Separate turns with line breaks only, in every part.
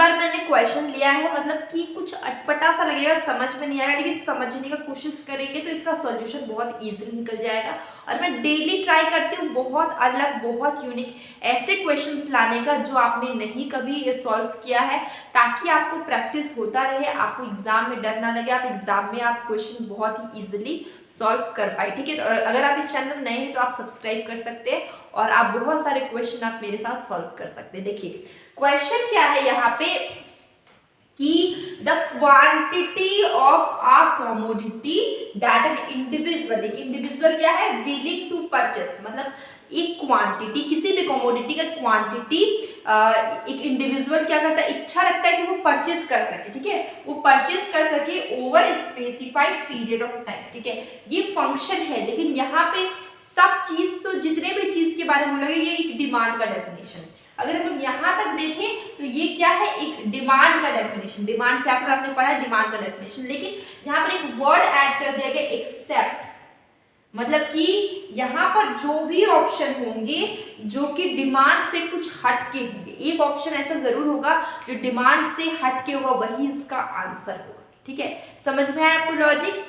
बार मैंने क्वेश्चन लिया है, मतलब कि कुछ अटपटा सा लगेगा, समझ में नहीं आएगा, लेकिन समझने का कोशिश करेंगे तो इसका सॉल्यूशन बहुत इजीली निकल जाएगा। और मैं डेली ट्राई करती हूँ बहुत अलग, बहुत यूनिक ऐसे क्वेश्चंस लाने का जो आपने नहीं कभी सॉल्व किया है, ताकि आपको प्रैक्टिस होता रहे, आपको एग्जाम में डर ना लगे, आप एग्जाम में आप क्वेश्चन बहुत ही इजीली सॉल्व कर पाए। ठीक है, तो अगर आप इस चैनल में नए हैं तो आप सब्सक्राइब कर सकते हैं और आप बहुत सारे क्वेश्चन आप मेरे साथ सॉल्व कर सकते हैं। देखिए क्वेश्चन क्या है यहाँ पे कि the quantity of a commodity that an individual, individual क्या है, विलिंग टू परचेस, मतलब एक क्वांटिटी, किसी भी कमोडिटी का क्वांटिटी एक इंडिविजुअल क्या करता है, इच्छा रखता है कि वो परचेस कर सके। ठीक है, वो परचेस कर सके over specified period of time. ठीक है, ये फंक्शन है, लेकिन यहाँ पे सब चीज तो जितने भी चीज के बारे में बोला गया, ये एक डिमांड का डेफिनेशन है। अगर हम लोग यहाँ तक देखें तो ये क्या है, एक डिमांड का डेफिनेशन, डिमांड चैप्टर आपने पढ़ा है, डिमांड का डेफिनेशन, लेकिन यहाँ पर एक वर्ड ऐड कर दिया गया एक्सेप्ट, मतलब कि यहाँ पर जो भी ऑप्शन होंगे जो कि डिमांड से कुछ हट के होंगे, एक ऑप्शन ऐसा जरूर होगा जो डिमांड से हट के होगा, वही इसका आंसर होगा। ठीक है, समझ में आया आपको लॉजिक?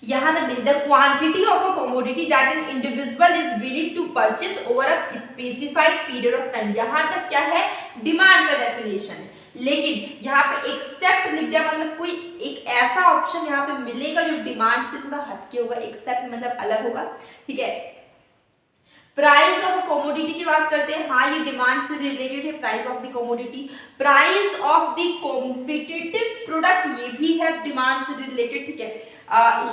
यहाँ तक the quantity of a commodity that an individual is willing to purchase over a specified period of time, यहाँ तक क्या है, डिमांड का डेफिनेशन है। लेकिन यहाँ पे एक्सेप्ट लिख दिया, मतलब कोई एक ऐसा ऑप्शन यहाँ पे मिलेगा जो डिमांड से थोड़ा हटके होगा, एक्सेप्ट मतलब अलग होगा। ठीक है, प्राइस ऑफ कमोडिटी की बात करते हैं, हाँ ये डिमांड से रिलेटेड है, price of the commodity. Price of the competitive product, ये भी है डिमांड से रिलेटेड। ठीक है,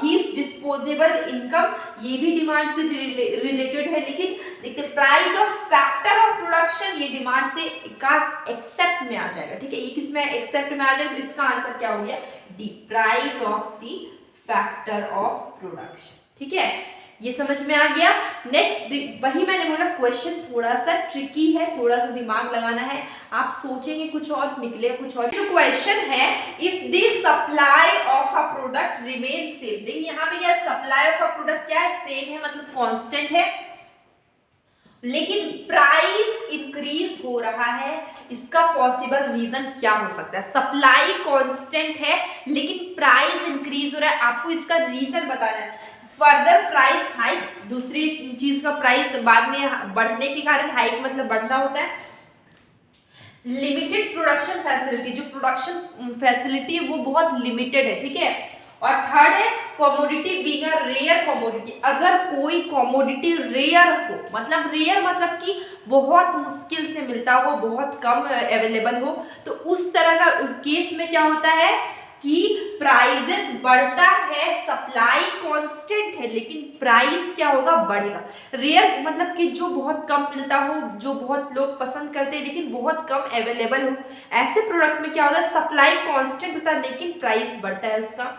हीज डिस्पोजेबल इनकम, ये भी डिमांड से रिलेटेड है, लेकिन देखते price of factor of production, ये डिमांड से का एक्सेप्ट में आ जाएगा। ठीक है, ये किसमें एक्सेप्ट में आ जाएगा, तो इसका आंसर क्या हो गया, D, price of the factor of production. ठीक है, ये समझ में आ गया। नेक्स्ट, वही मैंने बोला क्वेश्चन थोड़ा सा ट्रिकी है, थोड़ा सा दिमाग लगाना है, आप सोचेंगे कुछ और निकले कुछ और। जो क्वेश्चन है, if the supply of a product remain same, देखिए यहाँ पे क्या, सप्लाई ऑफ अ प्रोडक्ट क्या है, सेम है, मतलब कांस्टेंट है, लेकिन प्राइस इंक्रीज हो रहा है, इसका पॉसिबल रीजन क्या हो सकता है? सप्लाई कांस्टेंट है लेकिन प्राइस इंक्रीज हो रहा है, आपको इसका रीजन बताना है। फर्दर प्राइस हाइक, दूसरी चीज का प्राइस बाद में बढ़ने के कारण, हाइक मतलब बढ़ना होता है। लिमिटेड प्रोडक्शन फैसिलिटी, जो प्रोडक्शन फैसिलिटी है वो बहुत लिमिटेड है। ठीक है, और थर्ड है commodity being a rare commodity, अगर कोई कमोडिटी रेयर हो, मतलब रेयर मतलब कि बहुत मुश्किल से मिलता हो, बहुत कम अवेलेबल हो, तो उस तरह का केस में क्या होता है कि प्राइजेस बढ़ता है, सप्लाई कांस्टेंट है लेकिन प्राइस क्या होगा, बढ़ेगा। रेयर मतलब कि जो बहुत कम मिलता हो, जो बहुत लोग पसंद करते हैं लेकिन बहुत कम अवेलेबल हो, ऐसे प्रोडक्ट में क्या होता है, सप्लाई कांस्टेंट होता है लेकिन प्राइस बढ़ता है उसका।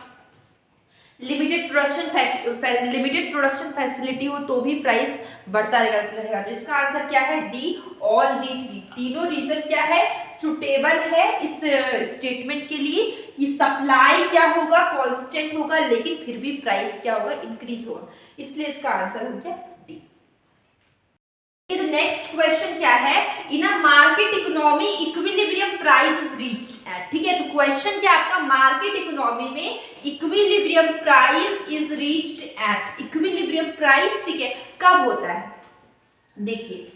लिमिटेड प्रोडक्शन फैसिलिटी हो तो भी प्राइस बढ़ता रहेगा। तो इसका आंसर क्या है, डी, ऑल दी थ्री, तीनों रीजन क्या है, सुटेबल है इस स्टेटमेंट के लिए कि सप्लाई क्या होगा, कांस्टेंट होगा, लेकिन फिर भी प्राइस क्या होगा, इंक्रीज होगा, इसलिए इसका आंसर हो गया डी। नेक्स्ट क्वेश्चन क्या है, in a market economy equilibrium price is reached at. ठीक है, तो क्वेश्चन क्या आपका, मार्केट इकोनॉमी में equilibrium price is reached at, equilibrium price ठीक है कब होता है? देखिए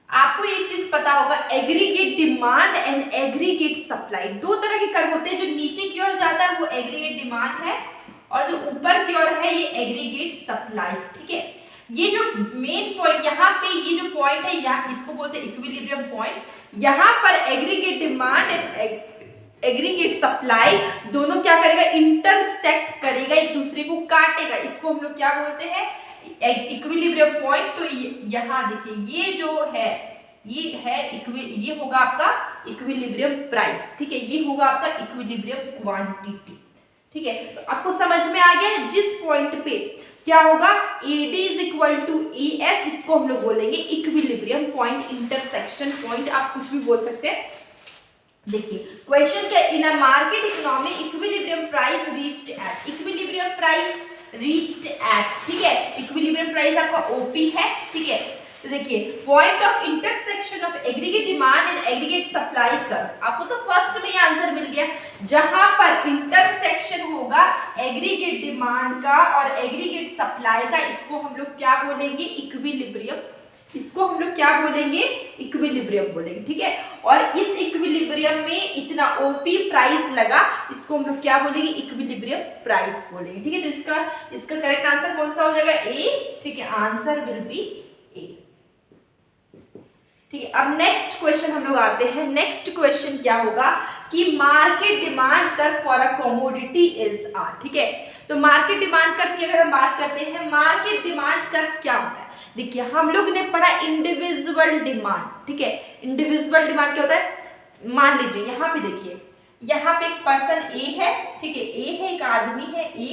आपको एक चीज पता होगा, aggregate demand and aggregate supply, दो तरह के कर्व होते हैं, जो नीचे की ओर जाता है वो एग्रीगेट डिमांड है और जो ऊपर की ओर है ये एग्रीगेट सप्लाई। ठीक है, ये जो मेन पॉइंट यहाँ पे, ये जो पॉइंट है यहाँ, इसको बोलते हैं इक्विलिब्रियम पॉइंट। यहाँ पर aggregate demand and aggregate supply दोनों क्या करेगा, इंटरसेक्ट करेगा, एक दूसरे को काटेगा, इसको हम लोग क्या बोलते हैं, इक्विलिब्रियम पॉइंट। तो यहाँ देखिए ये जो है, ये है ये होगा आपका इक्विलिब्रियम प्राइस। ठीक है, ये होगा आपका इक्विलिब्रियम क्वांटिटी। ठीक है, तो आपको समझ में आ गया, जिस पॉइंट पे क्या होगा, AD is equal to ES, इसको हम लोग बोलेंगे इक्विलिब्रियम पॉइंट, इंटरसेक्शन पॉइंट, आप कुछ भी बोल सकते हैं। देखिए क्वेश्चन क्या, in a market economy equilibrium price reached at, equilibrium price reached at. ठीक है, इक्विलिब्रियम प्राइस आपका OP है। ठीक है, तो देखिए point of intersection of aggregate demand and aggregate supply curve, आपको तो फर्स्ट में ये आंसर मिल गया। जहां पर इंटरसेक्शन होगा एग्रीगेट डिमांड का और एग्रीगेट सप्लाई का, इसको हम लोग क्या बोलेंगे, इक्विलिब्रियम। इसको हम लोग क्या बोलेंगे, इक्विलिब्रियम बोलेंगे, ठीक है। और इस इक्विलिब्रियम में इतना ओपी प्राइस लगा, इसको हम लोग क्या बोलेंगे, इक्विलिब्रियम प्राइस बोलेंगे, ठीक है। तो इसका करेक्ट आंसर कौन सा हो जाएगा, ए, ठीक है। आंसर विल बी ए, ठीक है। अब नेक्स्ट क्वेश्चन हम लोग आते हैं। नेक्स्ट क्वेश्चन क्या होगा कि market demand curve for a commodity is are, ठीक है। तो मार्केट डिमांड कर्व की अगर हम बात करते हैं, मार्केट डिमांड कर्व क्या होता है, देखिए हम लोग ने पढ़ा इंडिविजुअल डिमांड, ठीक है। इंडिविजुअल डिमांड क्या होता है, मान लीजिए यहाँ पे देखिए, यहाँ पे एक पर्सन ए है, ठीक है, ए है, एक आदमी है ए,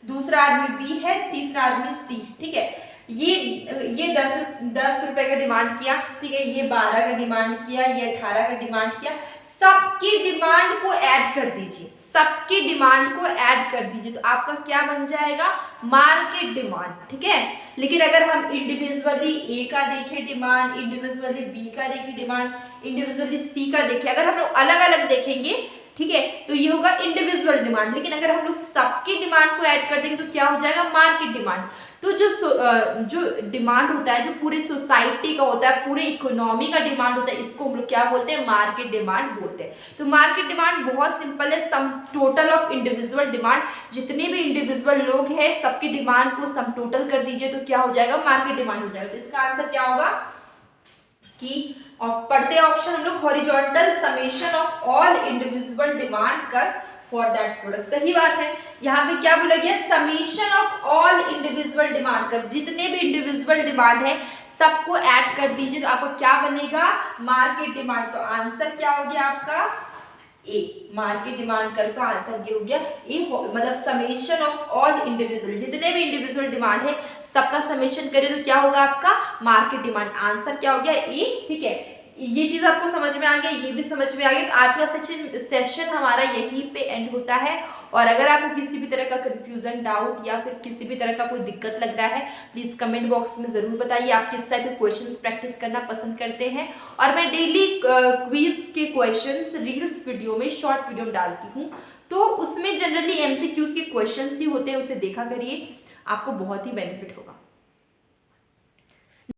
दूसरा आदमी बी है, तीसरा आदमी सी, ठीक है। ये 10 रुपए का डिमांड किया, ठीक है, ये 12 का डिमांड किया, ये 18 का डिमांड किया। सबकी डिमांड को ऐड कर दीजिए, सबकी डिमांड को ऐड कर दीजिए, तो आपका क्या बन जाएगा, मार्केट डिमांड, ठीक है। लेकिन अगर हम इंडिविजुअली ए का देखें डिमांड, इंडिविजुअली बी का देखें डिमांड, इंडिविजुअली सी का देखें, अगर हम लोग अलग अलग देखेंगे, ठीक है, तो ये होगा इंडिविजुअल डिमांड। लेकिन अगर हम लोग सबकी डिमांड को ऐड कर देंगे तो क्या हो जाएगा, मार्केट डिमांड। तो जो डिमांड होता है, जो पूरी सोसाइटी का होता है, पूरे इकोनॉमी का डिमांड होता है, इसको हम लोग क्या बोलते हैं, मार्केट डिमांड बोलते हैं। तो मार्केट डिमांड बहुत सिंपल है, sum total of individual demand, जितने भी इंडिविजुअल लोग हैं सबकी डिमांड को सम टोटल कर दीजिए तो क्या हो जाएगा, मार्केट डिमांड हो जाएगा। तो इसका आंसर क्या होगा कि, और पढ़ते ऑप्शन हम लोग, horizontal summation of all individual demand कर फॉर दैट प्रोडक्ट, सही बात है। यहाँ पे क्या बोला गया, summation of all individual demand कर, जितने भी इंडिविजुअल डिमांड है सबको ऐड कर दीजिए तो आपका क्या बनेगा, मार्केट डिमांड। तो आंसर क्या हो गया आपका, ए, मार्केट डिमांड कर का आंसर ये हो गया ए, मतलब समेशन ऑफ ऑल इंडिविजुअल, जितने भी इंडिविजुअल डिमांड है सबका समेशन करें तो क्या होगा आपका, मार्केट डिमांड। आंसर क्या हो गया, ए, ठीक है। ये चीज आपको समझ में आ गया, ये भी समझ में आ गया। तो आज का सेशन हमारा यहीं पे एंड होता है। और अगर आपको किसी भी तरह का कंफ्यूजन, डाउट या फिर किसी भी तरह का कोई दिक्कत लग रहा है, प्लीज कमेंट बॉक्स में जरूर बताइए आप किस टाइप के क्वेश्चंस प्रैक्टिस करना पसंद करते हैं। और मैं डेली क्विज के क्वेश्चंस रील्स वीडियो में, शॉर्ट वीडियो में डालती हूँ, तो उसमें जनरली MCQs के क्वेश्चंस ही होते हैं, उसे देखा करिए, आपको बहुत ही बेनिफिट होगा।